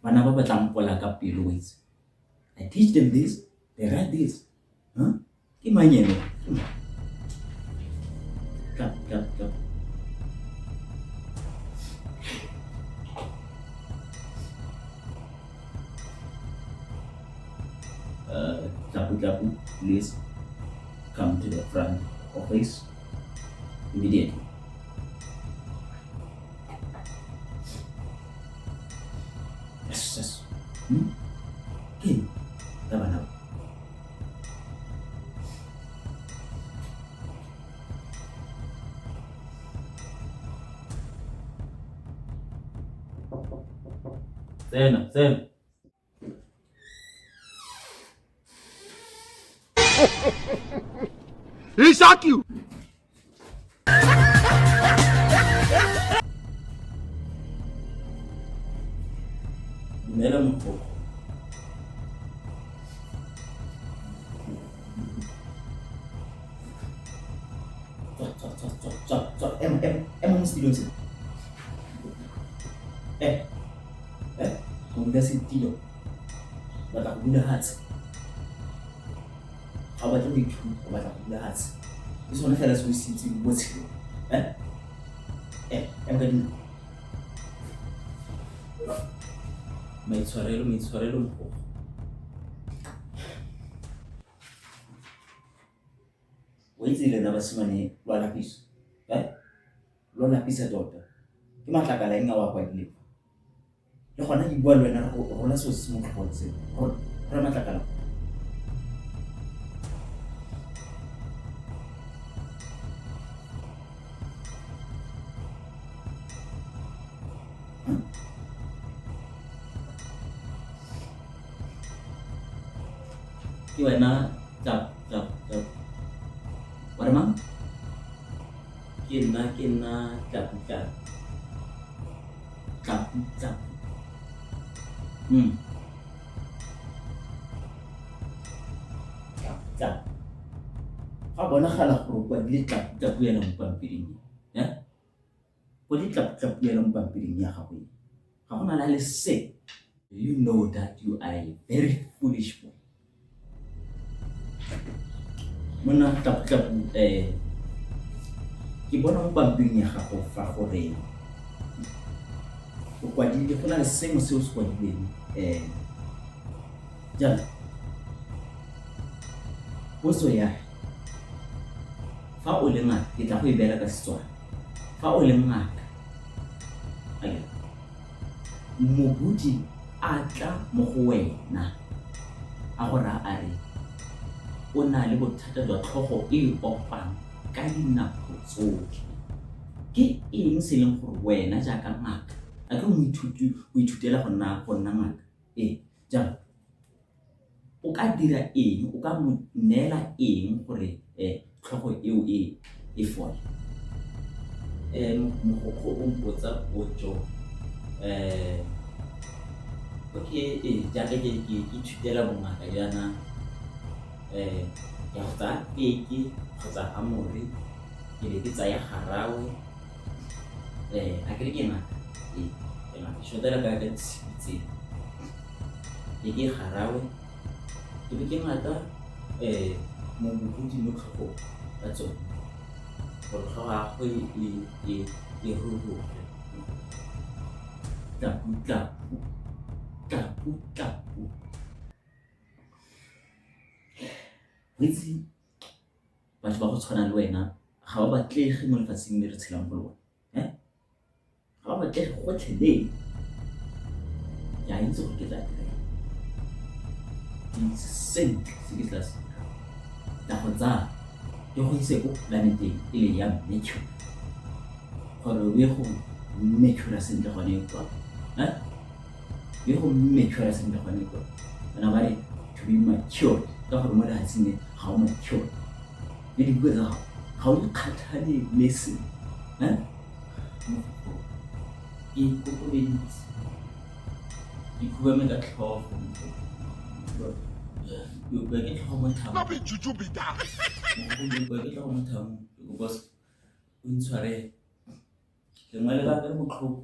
Bana ba batlang pola ka pelo wetse. I teach them this, they write this. Huh? Ke manyelo. Clap. Klapu, please come to the front office immediately. Yes. Okay, tama na. Sen. He shock you. Dumela mokgoko. Tswa. Ema mo setulong se. Go bula setilo. Batla go bula hatse. Ga o batla go ithuta, o batla go bula hatse. Ke sone fela se o se itseng mo tshelong. Ema ka dinao. Maitshwarelo mokgoko. O itse lena basimane lwa lapisa. Lo lapisa tota. Ke matlakala eng a wa kwa dileng. Le gona ke bua le wena rona seo se mo tlhogong seo. Rona matlakala. Ke wena tap. Wa re mang? Ke nna tap. Tap. Ga bonagala gore kwa dile tap yana mo pampiring. Kwa di tap yana mo pampiring ya gago. Ga gona la le se. You know that you are a very foolish boy. Mona tap ke bona mo pampiring ya gago fa gore o kwadile go na le sengwe se o se kwadileng jalo potso ya fa o le ngaka ke tla go e beela ka Setswana. Fa o le ngaka mobudi a tla mo go wena a gore a re o na le bothata jwa tlhogo e opang ka dinako tsotlhe. Ke eng se leng gore wena jaaka ngaka a ke moithuti o ithutela go nna ngaka jalo o ka dira eng, o ka mo neela eng gore tlhogo eo e fole. Mogokgo o mpotsa potso okay jaaka ke ithutela bongaka jaana ya go tsaya peke kgotsa amore ke be ke tsaya garawe a kere ke ngaka ke shotela ka ditshedi tse ke garawe ke be ke ngata mo bobudi mo tlhogong ka tsone gore tlhogo ya go e ruruge. Tapu. Itse batho ba go tshwana le wena ga ba batlege mo lefatsheng le re tshelang go lona. Ga ba batlege gotlhelele. Ya itse go ke tla dira sentle se ke tla se tla go tsaya ke go ise ko planeteng e le ya Mercury gore o ye go Mercury sentle gone kwa ye go Mercury sentle gone kwa bana ba re to be mature ka gore mo lehatsheng le ga o mature le dibuo tsa gago ga o ikgathale le se ke ikokobeditse ke khubame ka tlhogo yo ke tlhogo mo thamo Not be juju be that. ke tlhogo mo thamo because o ntshware lengwe le ka mo tlhogo